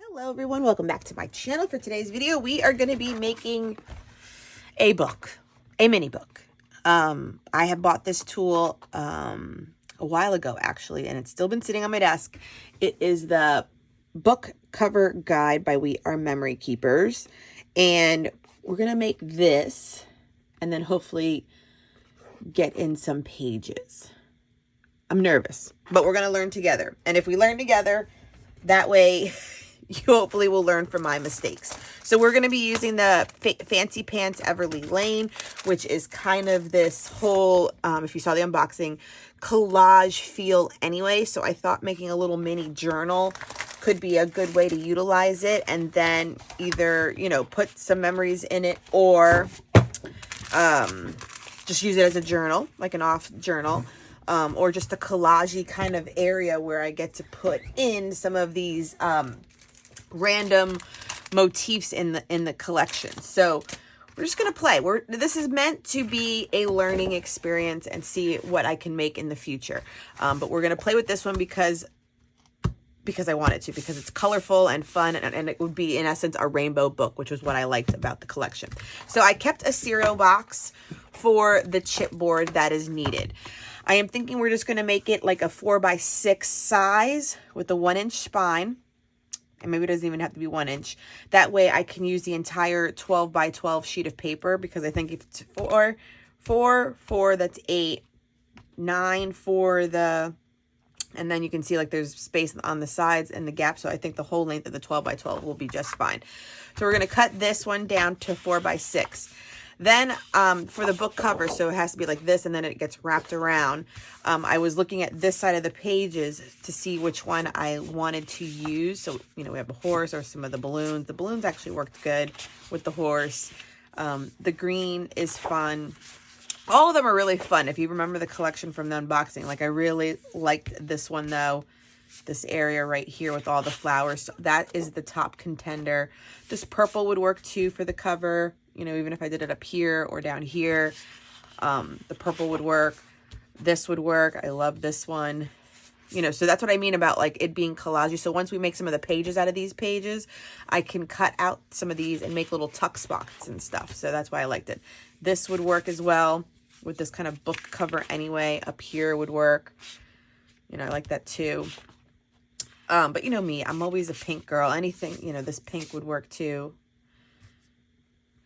Hello everyone, welcome back to my channel. For today's video, we are going to be making a book, a mini book. I have bought this tool a while ago actually, and it's still been sitting on my desk. It is the book cover guide by We Are Memory Keepers, and we're going to make this and then hopefully get in some pages. I'm nervous, but we're going to learn together. And if we learn together, that way you hopefully will learn from my mistakes. So we're going to be using the Fancy Pants Everly Lane, which is kind of this whole, if you saw the unboxing, collage feel anyway. So I thought making a little mini journal could be a good way to utilize it, and then either, you know, put some memories in it, or just use it as a journal, like an off journal. Or just a collage-y kind of area where I get to put in some of these random motifs in the collection. So we're just gonna play. This is meant to be a learning experience and see what I can make in the future. But we're gonna play with this one because I wanted to, because it's colorful and fun, and it would be in essence a rainbow book, which was what I liked about the collection. So I kept a cereal box for the chipboard that is needed. I am thinking we're just going to make it like a 4x6 size with a 1-inch spine. And maybe it doesn't even have to be 1 inch. That way I can use the entire 12x12 sheet of paper, because I think if it's 4, that's 8, 9 for the, and then you can see like there's space on the sides and the gap. So I think the whole length of the 12x12 will be just fine. So we're going to cut this one down to 4x6. Then for the book cover, so it has to be like this, and then it gets wrapped around. I was looking at this side of the pages to see which one I wanted to use. So, you know, we have a horse or some of the balloons. The balloons actually worked good with the horse. The green is fun. All of them are really fun. If you remember the collection from the unboxing, like I really liked this one though. This area right here with all the flowers. So that is the top contender. This purple would work too for the cover. You know, even if I did it up here or down here, the purple would work. This would work. I love this one. You know, so that's what I mean about like it being collage. So once we make some of the pages out of these pages, I can cut out some of these and make little tuck spots and stuff. So that's why I liked it. This would work as well with this kind of book cover anyway. Up here would work. You know, I like that too. But you know me, I'm always a pink girl. Anything, you know, this pink would work too.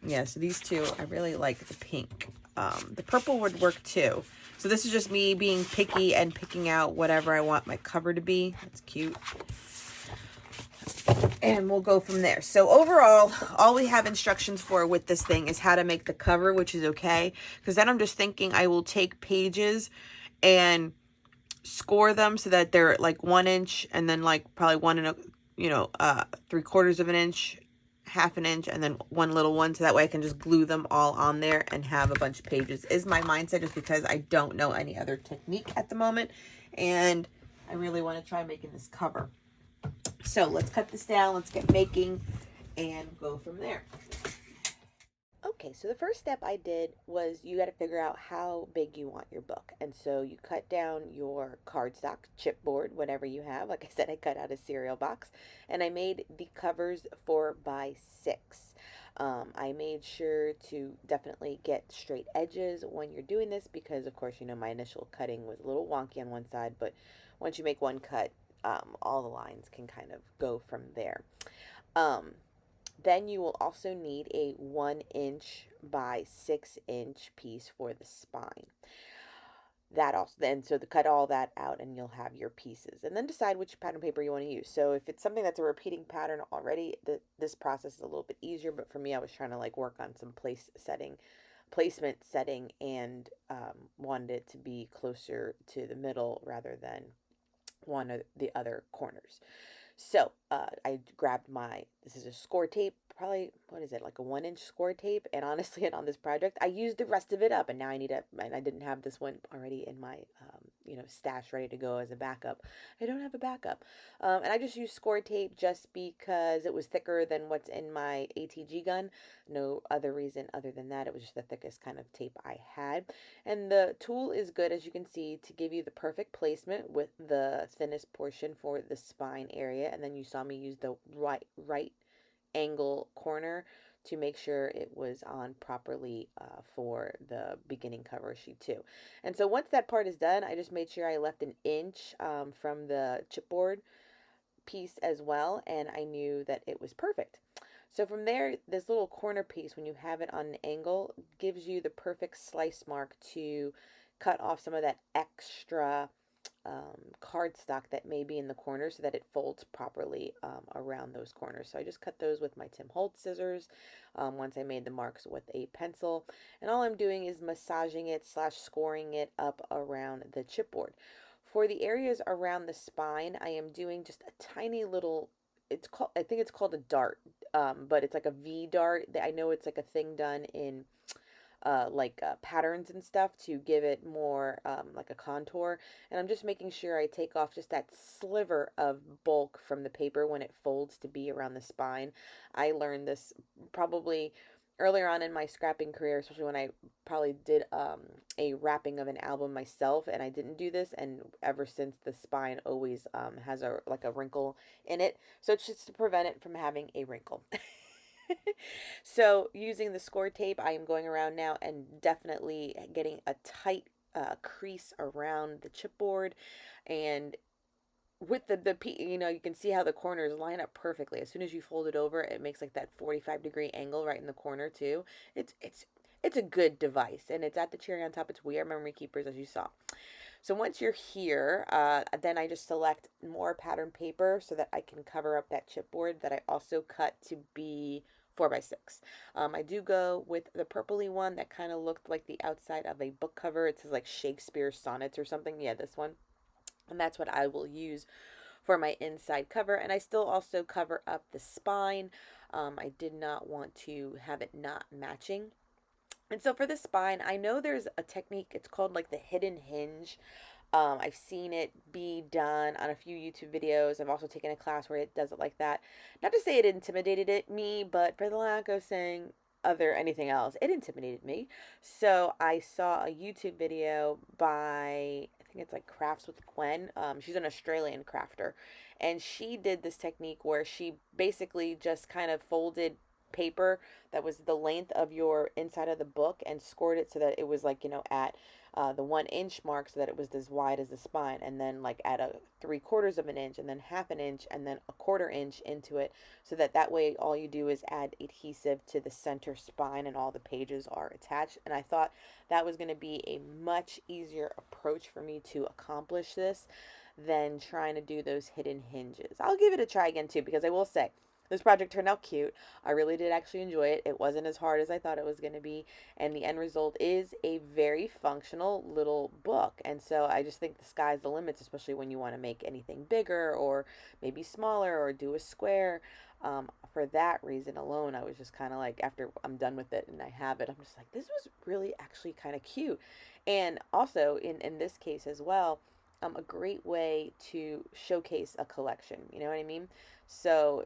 Yeah, so these two, I really like the pink. The purple would work too. So this is just me being picky and picking out whatever I want my cover to be. That's cute. And we'll go from there. So overall, all we have instructions for with this thing is how to make the cover, which is okay. Because then I'm just thinking I will take pages and score them so that they're like 1 inch, and then like probably 3/4 of an inch, 1/2 an inch, and then one little one, so that way I can just glue them all on there and have a bunch of pages, is my mindset, just because I don't know any other technique at the moment, and I really want to try making this cover. So let's cut this down, let's get making, and go from there. Okay, so the first step I did was you got to figure out how big you want your book. And so you cut down your cardstock, chipboard, whatever you have. Like I said, I cut out a cereal box, and I made the covers 4x6. I made sure to definitely get straight edges when you're doing this, because of course, you know, my initial cutting was a little wonky on one side, but once you make one cut, all the lines can kind of go from there. Then you will also need a 1 inch by 6 inch piece for the spine. That also, then, so to cut all that out and you'll have your pieces, and then decide which pattern paper you want to use. So if it's something that's a repeating pattern already, this process is a little bit easier, but for me, I was trying to like work on some placement setting, and wanted it to be closer to the middle rather than one of the other corners. So I grabbed this is a score tape, probably, what is it, like a 1 inch score tape. And honestly, on this project, I used the rest of it up, and now and I didn't have this one already in my, stash ready to go as a backup. I don't have a backup. And I just used score tape just because it was thicker than what's in my ATG gun. No other reason other than that. It was just the thickest kind of tape I had. And the tool is good, as you can see, to give you the perfect placement with the thinnest portion for the spine area. area, and then you saw me use the right angle corner to make sure it was on properly for the beginning cover sheet too. And so once that part is done, I just made sure I left an inch from the chipboard piece as well, and I knew that it was perfect. So from there, this little corner piece, when you have it on an angle, gives you the perfect slice mark to cut off some of that extra cardstock that may be in the corner so that it folds properly around those corners. So I just cut those with my Tim Holtz scissors once I made the marks with a pencil. And all I'm doing is massaging it / scoring it up around the chipboard. For the areas around the spine, I am doing just a tiny little, I think it's called a dart, but it's like a V dart. I know it's like a thing done in patterns and stuff to give it more like a contour. And I'm just making sure I take off just that sliver of bulk from the paper when it folds to be around the spine. I learned this probably earlier on in my scrapping career, especially when I probably did a wrapping of an album myself, and I didn't do this, and ever since the spine always has a wrinkle in it. So it's just to prevent it from having a wrinkle. So using the score tape, I am going around now and definitely getting a tight crease around the chipboard, and with the you know, you can see how the corners line up perfectly. As soon as you fold it over, it makes like that 45-degree angle right in the corner too. It's a good device, and it's at the cherry on top. It's We Are Memory Keepers, as you saw. So once you're here, then I just select more pattern paper so that I can cover up that chipboard that I also cut to be 4x6. I do go with the purpley one that kind of looked like the outside of a book cover. It says like Shakespeare Sonnets or something. Yeah, this one. And that's what I will use for my inside cover. And I still also cover up the spine. I did not want to have it not matching. And so for the spine, I know there's a technique, it's called like the hidden hinge. I've seen it be done on a few YouTube videos. I've also taken a class where it does it like that. Not to say it intimidated me, but for the lack of saying anything else, it intimidated me. So I saw a YouTube video by, I think it's like Crafts with Gwen. She's an Australian crafter, and she did this technique where she basically just kind of folded paper that was the length of your inside of the book and scored it so that it was like, you know, at the 1 inch mark, so that it was as wide as the spine, and then like at a 3/4 of an inch, and then 1/2 inch, and then 1/4 inch into it, so that way all you do is add adhesive to the center spine and all the pages are attached. And I thought that was going to be a much easier approach for me to accomplish this than trying to do those hidden hinges. I'll give it a try again too, because I will say, this project turned out cute. I really did actually enjoy it. It wasn't as hard as I thought it was going to be. And the end result is a very functional little book. And so I just think the sky's the limits, especially when you want to make anything bigger or maybe smaller or do a square. For that reason alone, I was just kind of like, after I'm done with it and I have it, I'm just like, this was really actually kind of cute. And also in this case as well, a great way to showcase a collection. You know what I mean? So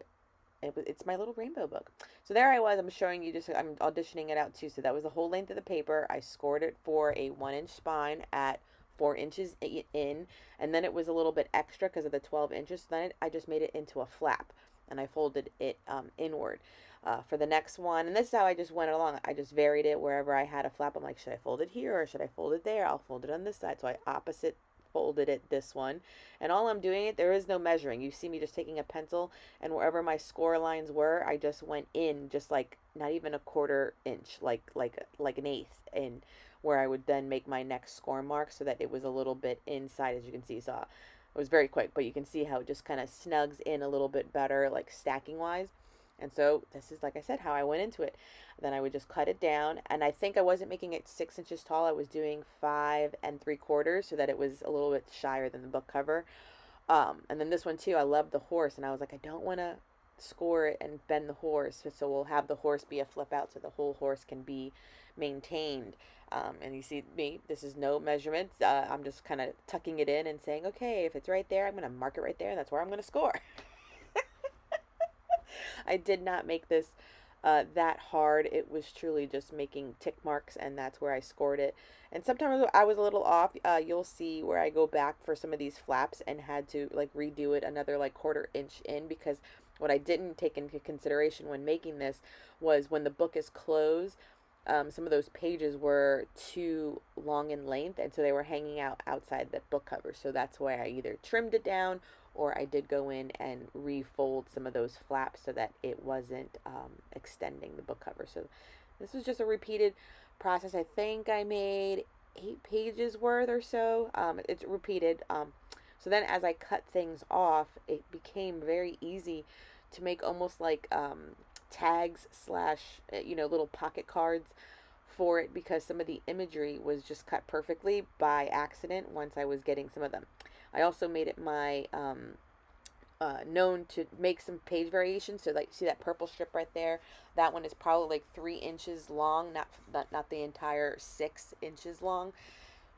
it's my little rainbow book. So there I was. I'm showing you, just I'm auditioning it out too. So that was the whole length of the paper. I scored it for a 1 inch spine at 4 inches in, and then it was a little bit extra because of the 12 inches. So then I just made it into a flap, and I folded it inward for the next one. And this is how I just went along. I just varied it wherever I had a flap. I'm like, should I fold it here or should I fold it there? I'll fold it on this side. So I opposite folded it this one, and all I'm doing, there is no measuring. You see me just taking a pencil, and wherever my score lines were, I just went in, just like not even a 1/4 inch, like an eighth, in where I would then make my next score mark so that it was a little bit inside, as you can see. So it was very quick, but you can see how it just kind of snugs in a little bit better, like stacking wise. And so this is, like I said, how I went into it. Then I would just cut it down, and I think I wasn't making it 6 inches tall. I was doing 5 3/4, so that it was a little bit shyer than the book cover. And then this one too, I love the horse, and I was like, I don't want to score it and bend the horse, so we'll have the horse be a flip out so the whole horse can be maintained. And you see me, this is no measurements. I'm just kind of tucking it in and saying, okay, if it's right there, I'm going to mark it right there, and that's where I'm going to score. I did not make this that hard. It was truly just making tick marks, and that's where I scored it. And sometimes I was a little off. You'll see where I go back for some of these flaps and had to like redo it another like 1/4 inch in, because what I didn't take into consideration when making this was when the book is closed, some of those pages were too long in length, and so they were hanging out outside the book cover. So that's why I either trimmed it down, or I did go in and refold some of those flaps so that it wasn't extending the book cover. So this was just a repeated process. I think I made 8 pages worth or so. It's repeated. So then as I cut things off, it became very easy to make almost like tags slash little pocket cards for it, because some of the imagery was just cut perfectly by accident once I was getting some of them. I also made it my known to make some page variations. So like, see that purple strip right there? That one is probably like 3 inches long, not the entire 6 inches long.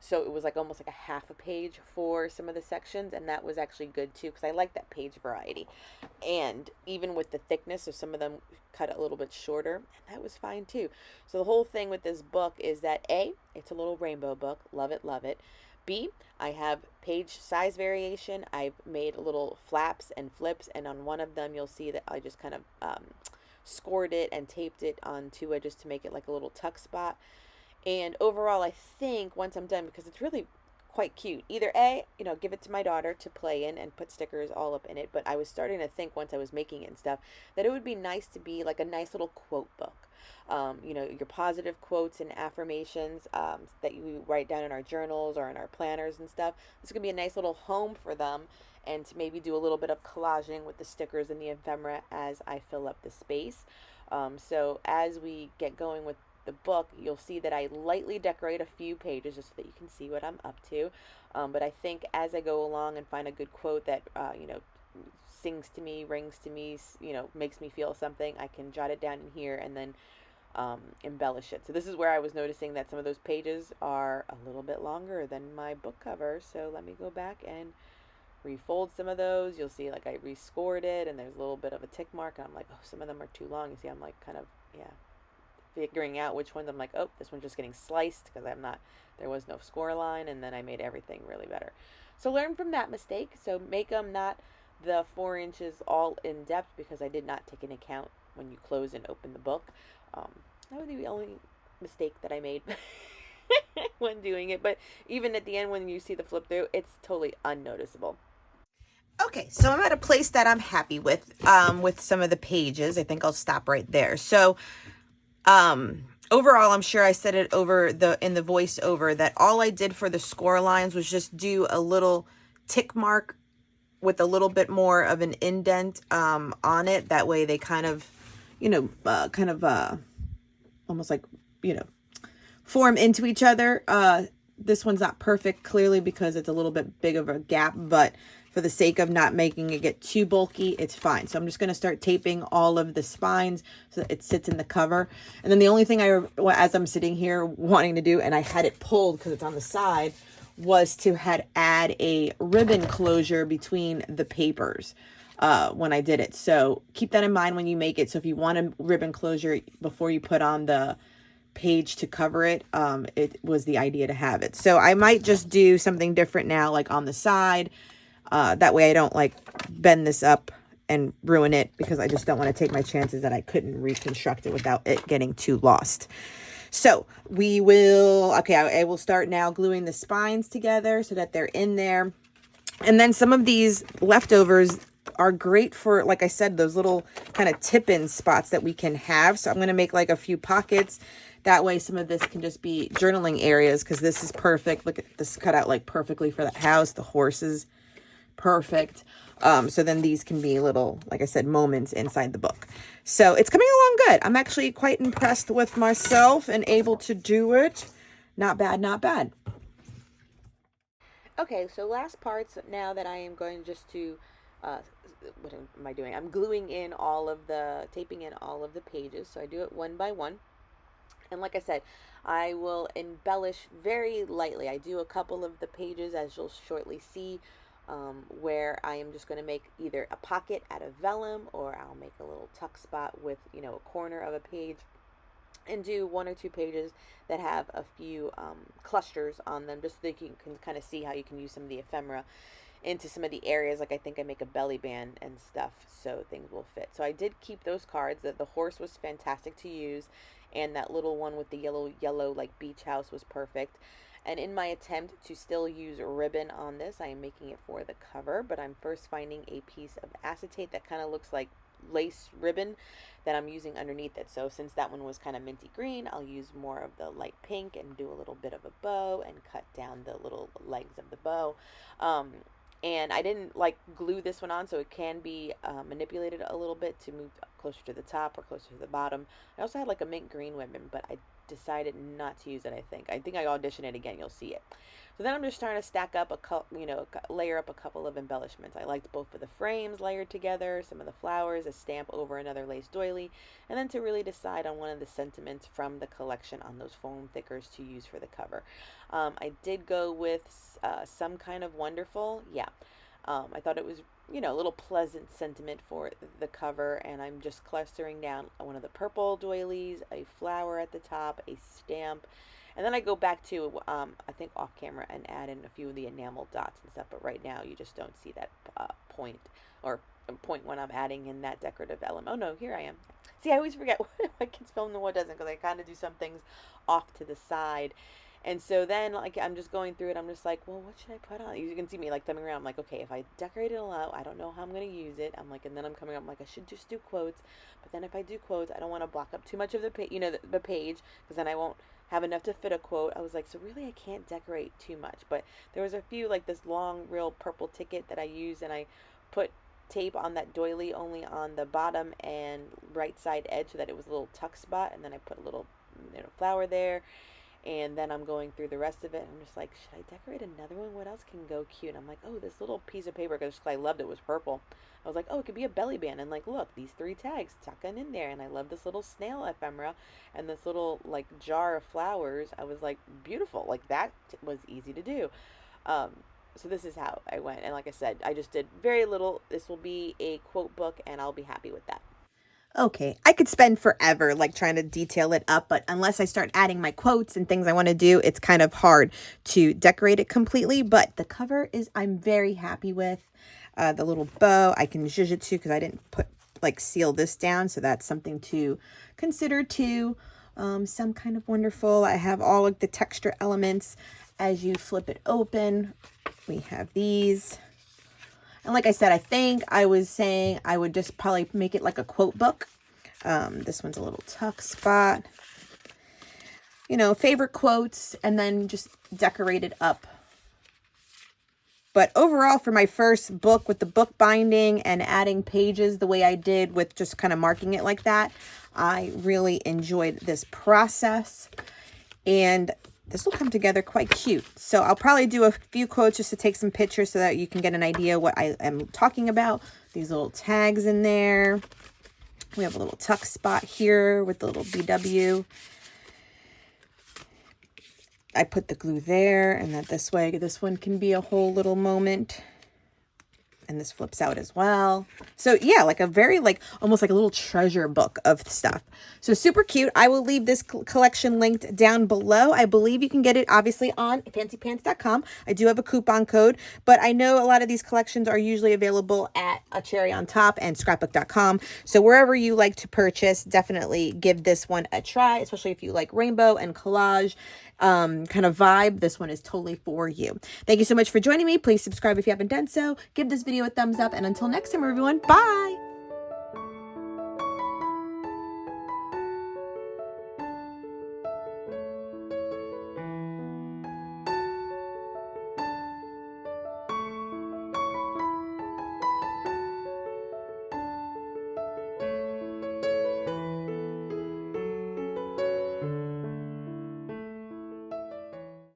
So it was like almost like a half a page for some of the sections, and that was actually good too, because I like that page variety. And even with the thickness, so some of them cut a little bit shorter, and that was fine too. So the whole thing with this book is that A, it's a little rainbow book, love it, love it. B, I have page size variation. I've made little flaps and flips, and on one of them you'll see that I just kind of scored it and taped it onto it just to make it like a little tuck spot. And overall, I think once I'm done, because it's really quite cute, either A, give it to my daughter to play in and put stickers all up in it, but I was starting to think once I was making it and stuff that it would be nice to be like a nice little quote book. Your positive quotes and affirmations that you write down in our journals or in our planners and stuff. This is going to be a nice little home for them, and to maybe do a little bit of collaging with the stickers and the ephemera as I fill up the space. So as we get going with the book, you'll see that I lightly decorate a few pages just so that you can see what I'm up to. But I think as I go along and find a good quote that, sings to me, rings to me, makes me feel something, I can jot it down in here and then embellish it. So this is where I was noticing that some of those pages are a little bit longer than my book cover. So let me go back and refold some of those. You'll see like I rescored it, and there's a little bit of a tick mark, and I'm like, oh, some of them are too long. You see, I'm like kind of, figuring out which ones I'm like, oh, this one's just getting sliced because there was no score line, and then I made everything really better. So learn from that mistake. So make them not the 4 inches all in depth, because I did not take into account when you close and open the book. That would be the only mistake that I made when doing it. But even at the end, when you see the flip through, it's totally unnoticeable. Okay, so I'm at a place that I'm happy with some of the pages. I think I'll stop right there. So overall, I'm sure I said it in the voiceover that all I did for the score lines was just do a little tick mark with a little bit more of an indent on it. That way they kind of, almost like, form into each other. This one's not perfect, clearly, because it's a little bit big of a gap, but for the sake of not making it get too bulky, it's fine. So I'm just going to start taping all of the spines so that it sits in the cover. And then the only thing as I'm sitting here wanting to do, and I had it pulled because it's on the side, was to add a ribbon closure between the papers when I did it. So keep that in mind when you make it. So if you want a ribbon closure before you put on the page to cover it, it was the idea to have it. So I might just do something different now, like on the side. That way I don't like bend this up and ruin it, because I just don't want to take my chances that I couldn't reconstruct it without it getting too lost. So I will start now gluing the spines together so that they're in there. And then some of these leftovers are great for, like I said, those little kind of tip-in spots that we can have. So I'm going to make like a few pockets. That way some of this can just be journaling areas, because this is perfect. Look at this cut out like perfectly for that house. The horses, perfect. So then these can be little, like I said, moments inside the book. So it's coming along good. I'm actually quite impressed with myself and able to do it. Not bad, not bad. Okay, so last parts now that I am going just to, what am I doing? I'm taping in all of the pages. So I do it one by one. And like I said, I will embellish very lightly. I do a couple of the pages, as you'll shortly see, where I am just going to make either a pocket out of vellum, or I'll make a little tuck spot with, you know, a corner of a page, and do 1 or 2 pages that have a few clusters on them, just so that you can kind of see how you can use some of the ephemera into some of the areas. Like I think I make a belly band and stuff so things will fit. So I did keep those cards. The horse was fantastic to use, and that little one with the yellow like beach house was perfect. And in my attempt to still use ribbon on this, I am making it for the cover, but I'm first finding a piece of acetate that kind of looks like lace ribbon that I'm using underneath it. So since that one was kind of minty green, I'll use more of the light pink and do a little bit of a bow and cut down the little legs of the bow. And I didn't like glue this one on, so it can be manipulated a little bit to move closer to the top or closer to the bottom. I also had like a mint green ribbon, but I decided not to use it. I think I audition it again, you'll see it. So then I'm just trying to stack up layer up a couple of embellishments. I liked both of the frames layered together, some of the flowers, a stamp over another lace doily, and then to really decide on one of the sentiments from the collection on those foam thickers to use for the cover. I did go with Some Kind of Wonderful. Yeah. I thought it was, you know, a little pleasant sentiment for the cover, and I'm just clustering down one of the purple doilies, a flower at the top, a stamp, and then I go back to, I think off camera, and add in a few of the enamel dots and stuff, but right now you just don't see that point when I'm adding in that decorative element. Oh no, here I am. See, I always forget what gets filmed and what doesn't, because I kind of do some things off to the side. And so then, like, I'm just going through it. I'm just like, well, what should I put on? You can see me, like, thumbing around. I'm like, okay, if I decorate it a lot, I don't know how I'm going to use it. I'm like, and then I'm coming up, I'm like, I should just do quotes. But then if I do quotes, I don't want to block up too much of the page, the page, because then I won't have enough to fit a quote. I was like, so really I can't decorate too much. But there was a few, like this long, real purple ticket that I used, and I put tape on that doily only on the bottom and right side edge so that it was a little tuck spot. And then I put a little, flower there. And then I'm going through the rest of it. I'm just like, should I decorate another one? What else can go cute? And I'm like, oh, this little piece of paper, because I loved it, was purple. I was like, oh, it could be a belly band. And like, look, these 3 tags tucking in there. And I love this little snail ephemera and this little like jar of flowers. I was like, beautiful. Like that was easy to do. So this is how I went. And like I said, I just did very little. This will be a quote book, and I'll be happy with that. Okay, I could spend forever like trying to detail it up, but unless I start adding my quotes and things I want to do, it's kind of hard to decorate it completely. But the cover I'm very happy with. The little bow, I can zhuzh it too, because I didn't seal this down, so that's something to consider too. Some Kind of Wonderful. I have all of the texture elements. As you flip it open, we have these. And like I said, I think I was saying I would just probably make it like a quote book. This one's a little tuck spot. Favorite quotes, and then just decorate it up. But overall, for my first book with the book binding and adding pages the way I did with just kind of marking it like that, I really enjoyed this process. And this will come together quite cute. So I'll probably do a few quotes just to take some pictures so that you can get an idea what I am talking about. These little tags in there. We have a little tuck spot here with the little BW. I put the glue there, and that this way, this one can be a whole little moment. And this flips out as well. So yeah, like a very almost like a little treasure book of stuff. So super cute. I will leave this collection linked down below. I believe you can get it obviously on fancypants.com. I do have a coupon code, but I know a lot of these collections are usually available at A Cherry on Top and scrapbook.com. So wherever you like to purchase, definitely give this one a try, especially if you like rainbow and collage kind of vibe. This one is totally for you. Thank you so much for joining me. Please subscribe if you haven't done so. Give this video a thumbs up, and until next time, everyone, bye.